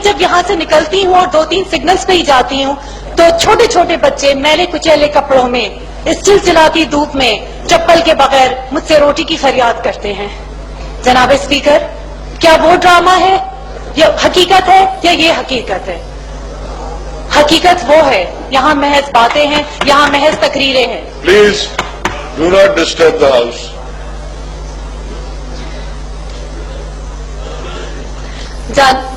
जब यहाँ से निकलती हूँ और 2-3 सिग्नल्स पे ही जाती हूँ तो छोटे छोटे बच्चे मैले कुचैले कपड़ों में इस चिलचिलाती धूप में चप्पल के बगैर मुझसे रोटी की फरियाद करते हैं। जनाब स्पीकर, क्या वो ड्रामा है, ये हकीकत है या ये हकीकत है? हकीकत वो है, यहाँ महज बातें हैं, यहाँ महज तकरीरें हैं। Please do not disturb the house.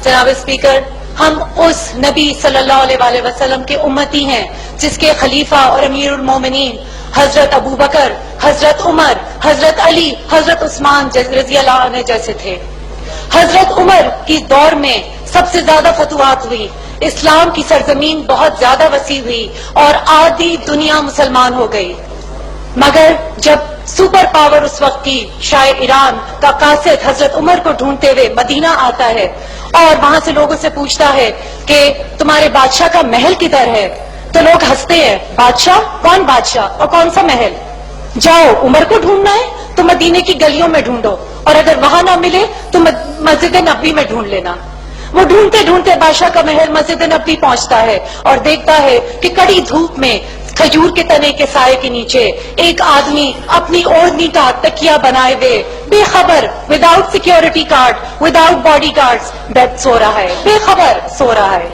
जनाब स्पीकर, हम उस नबी सल्लल्लाहु अलैहि वसल्लम के उम्मती हैं जिसके खलीफा और अमीरुल मोमिनीन हजरत अबू बकर, हजरत उमर, हजरत अली, हजरत उस्मान रज़ी अल्लाह अन्हु जैसे थे। हजरत उमर की दौर में सबसे ज्यादा फतुहात हुई, इस्लाम की सरजमीन बहुत ज्यादा वसी हुई और आधी दुनिया मुसलमान हो गई। मगर जब सुपर पावर उस वक्त की शाह ईरान का कासिद हजरत उमर को ढूंढते हुए मदीना आता है और वहां से लोगों से पूछता है कि तुम्हारे बादशाह का महल किधर है, तो लोग हंसते हैं, बादशाह? कौन बादशाह और कौन सा महल? जाओ, उमर को ढूंढना है तो मदीने की गलियों में ढूंढो, और अगर वहां ना मिले तो मस्जिद नबी में ढूंढ लेना। वो ढूंढते ढूंढते बादशाह का महल मस्जिद नबी पहुंचता है और देखता है कि कड़ी धूप में खजूर के तने के साए के नीचे एक आदमी अपनी ओढ़नी का तकिया बनाए हुए बेखबर, without security card, without body guards bed so रहा है, बेखबर सो रहा है।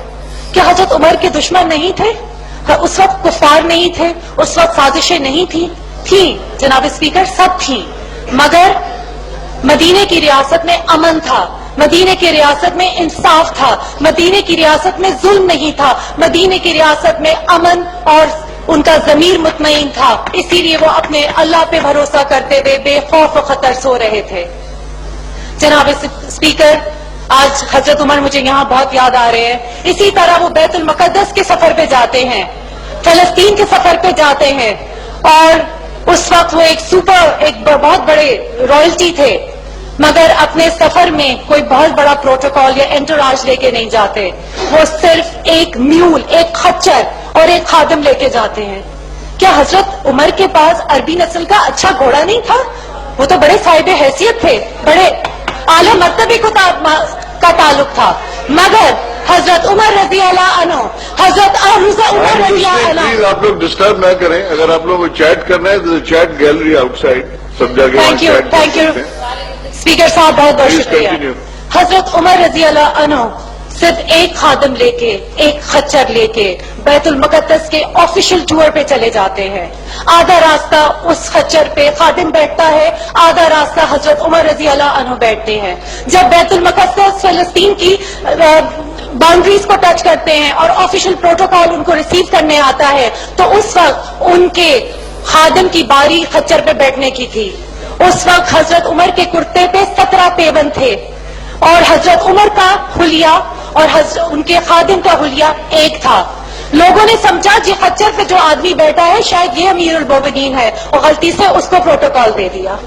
क्या हजरत उमर के दुश्मन नहीं थे? उस वक्त कुफार नहीं थे? उस वक्त साजिशें नहीं थी? थी जनाब स्पीकर, सब थी। मगर मदीने की रियासत में अमन था, मदीने की रियासत में इंसाफ था, मदीने की रियासत में जुल्म नहीं था, मदीने की रियासत में अमन और उनका ज़मीर मुतमईन था। इसीलिए वो अपने अल्लाह पे भरोसा करते हुए बेखौफ और खतर सो रहे थे। जनाब स्पीकर, आज हजरत उमर मुझे यहाँ बहुत याद आ रहे हैं। इसी तरह वो बैतुल मुक़द्दस के सफर पे जाते हैं, फलस्तीन के सफर पे जाते हैं, और उस वक्त वो एक बहुत बड़े रॉयल्टी थे, मगर अपने सफर में कोई बहुत बड़ा प्रोटोकॉल या एंटोराज लेके नहीं जाते। वो सिर्फ एक म्यूल, एक खच्चर और एक खादिम लेके जाते हैं। क्या हजरत उमर के पास अरबी नस्ल का अच्छा घोड़ा नहीं था? वो तो बड़े साहिबे हैसियत थे, बड़े आला मर्तबे का ताल्लुक था। मगर हजरत उमर रज़ी अल्लाह अन्हु, हजरत उमर रज़ी अल्लाह अन्हु। प्लीज आप लोग डिस्टर्ब ना करें। अगर आप लोगों को चैट करना है तो चैट गैलरी आउटसाइड सब जगह। थैंक यू स्पीकर साहब, बहुत बहुत शुक्रिया। हजरत उमर रज़ी अल्लाह अन्हु सिर्फ एक खादिम लेके, एक खच्चर लेके बैतुल मुक़द्दस के ऑफिशियल टूर पे चले जाते हैं। आधा रास्ता उस खच्चर पे खादिम बैठता है, आधा रास्ता हजरत उमर रज़ी अल्लाह अन्हु बैठते हैं। जब बैतुल मुक़द्दस फलस्तीन की बाउंड्रीज को टच करते हैं और ऑफिशियल प्रोटोकॉल उनको रिसीव करने आता है, तो उस वक्त उनके खादिम की बारी खच्चर पे बैठने की थी। उस वक्त हजरत उमर के कुर्ते पे 17 पेबंद थे और हजरत उमर का हुलिया और उनके खादिम का हुलिया एक था। लोगों ने समझा कि खच्चर पे जो आदमी बैठा है शायद ये अमीरुल मोमिनीन है, और गलती से उसको प्रोटोकॉल दे दिया।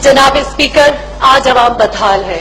जनाब स्पीकर, आज अवाम बदहाल है।